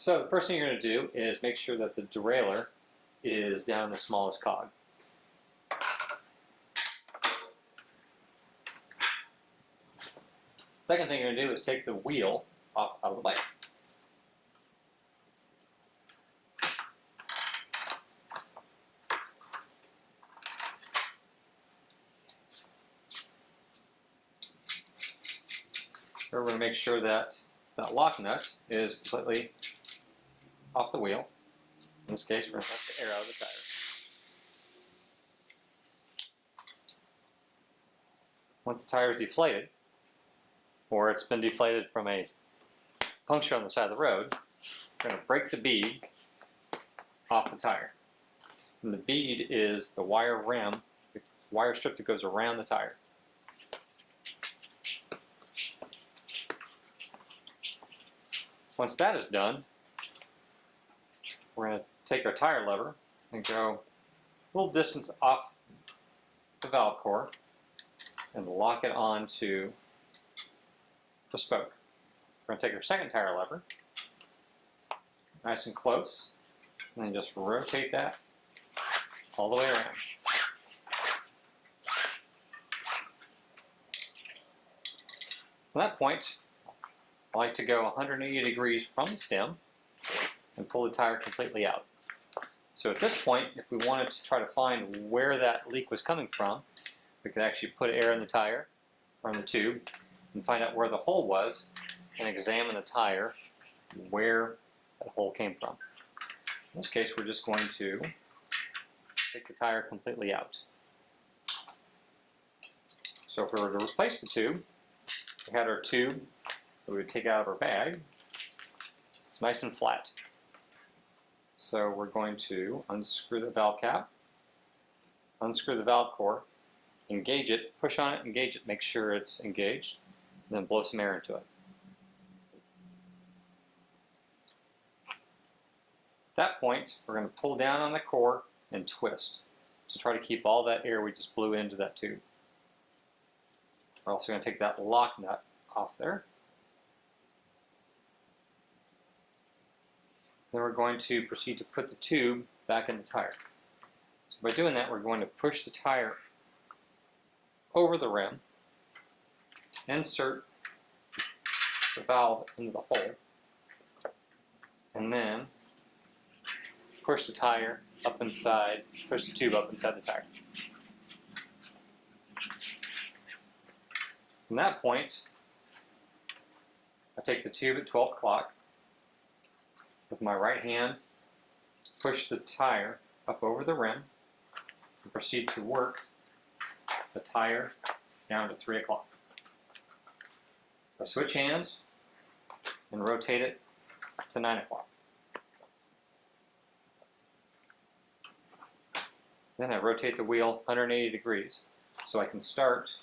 So the first thing you're going to do is make sure that the derailleur is down in the smallest cog. Second thing you're going to do is take the wheel out of the bike. So we're going to make sure that that lock nut is completely off the wheel. In this case, we're going to let the air out of the tire. Once the tire is deflated, or it's been deflated from a puncture on the side of the road, we're going to break the bead off the tire. And the bead is the wire rim, the wire strip that goes around the tire. Once that is done, we're going to take our tire lever and go a little distance off the valve core and lock it onto the spoke. We're going to take our second tire lever, nice and close, and then just rotate that all the way around. From that point, I like to go 180 degrees from the stem and pull the tire completely out. So at this point, if we wanted to try to find where that leak was coming from, we could actually put air in the tire or in the tube and find out where the hole was and examine the tire where that hole came from. In this case, we're just going to take the tire completely out. So if we were to replace the tube, we had our tube that we would take out of our bag. It's nice and flat. So we're going to unscrew the valve cap, unscrew the valve core, engage it, push on it, engage it, make sure it's engaged, and then blow some air into it. At that point, we're going to pull down on the core and twist to try to keep all that air we just blew into that tube. We're also going to take that lock nut off there. Then we're going to proceed to put the tube back in the tire. So by doing that, we're going to push the tire over the rim, insert the valve into the hole, and then push the tire up inside, push the tube up inside the tire. From that point, I take the tube at 12 o'clock, with my right hand, push the tire up over the rim, and proceed to work the tire down to 3 o'clock. I switch hands and rotate it to 9 o'clock. Then I rotate the wheel 180 degrees so I can start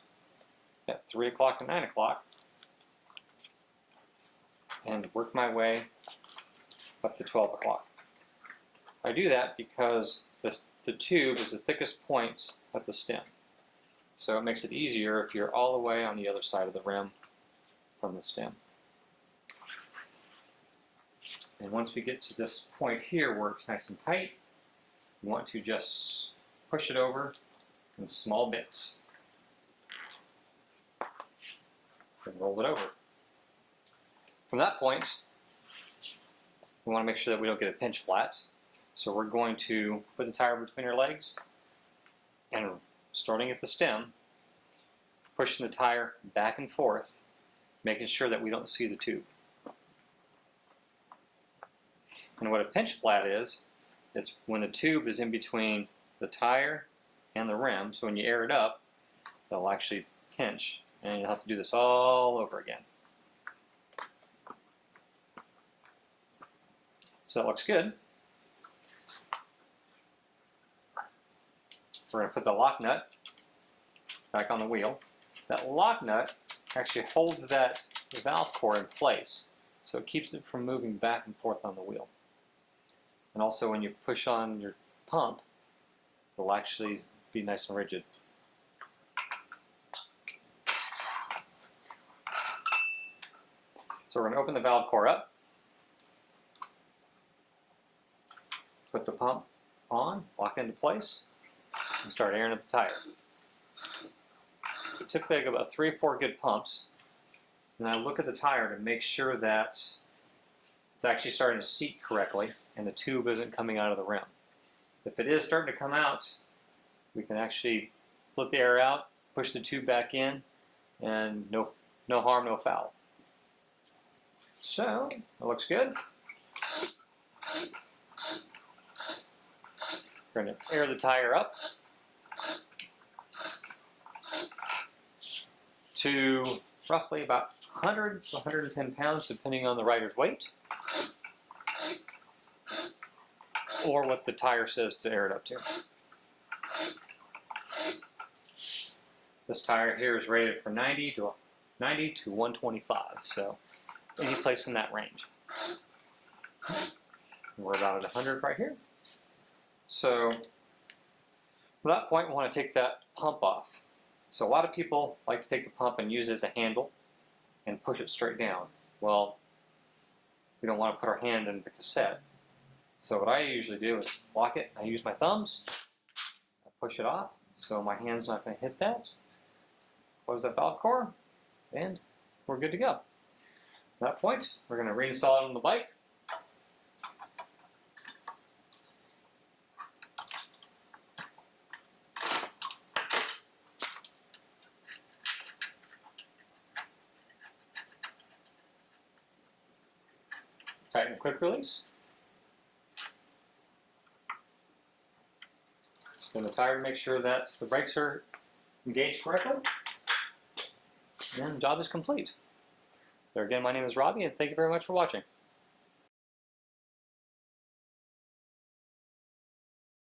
at 3 o'clock and 9 o'clock and work my way up to 12 o'clock. I do that because the tube is the thickest point at the stem. So it makes it easier if you're all the way on the other side of the rim from the stem. And once we get to this point here where it's nice and tight, you want to just push it over in small bits. And roll it over. From that point, we want to make sure that we don't get a pinch flat. So we're going to put the tire between our legs and starting at the stem, pushing the tire back and forth, making sure that we don't see the tube. And what a pinch flat is, it's when the tube is in between the tire and the rim, so when you air it up, it'll actually pinch, and you'll have to do this all over again. So that looks good. We're going to put the lock nut back on the wheel. That lock nut actually holds that valve core in place, so it keeps it from moving back and forth on the wheel. And also when you push on your pump, it'll actually be nice and rigid. So we're going to open the valve core up. put the pump on, lock it into place, and start airing up the tire. So typically I go about 3 or 4 good pumps, and I look at the tire to make sure that it's actually starting to seat correctly and the tube isn't coming out of the rim. If it is starting to come out, we can actually let the air out, push the tube back in, and no harm, no foul. So, it looks good. We're going to air the tire up to roughly about 100 to 110 pounds, depending on the rider's weight, or what the tire says to air it up to. This tire here is rated for 90 to 125, so any place in that range. We're about at 100 right here. So at that point, we want to take that pump off. So a lot of people like to take the pump and use it as a handle and push it straight down. Well, we don't want to put our hand in the cassette. So what I usually do is lock it. I use my thumbs. I push it off, so my hand's not going to hit that. Close that valve core, and we're good to go. At that point, we're going to reinstall it on the bike. Tighten quick release. Spin the tire to make sure that the brakes are engaged correctly. And the job is complete. There again, my name is Robbie, and thank you very much for watching.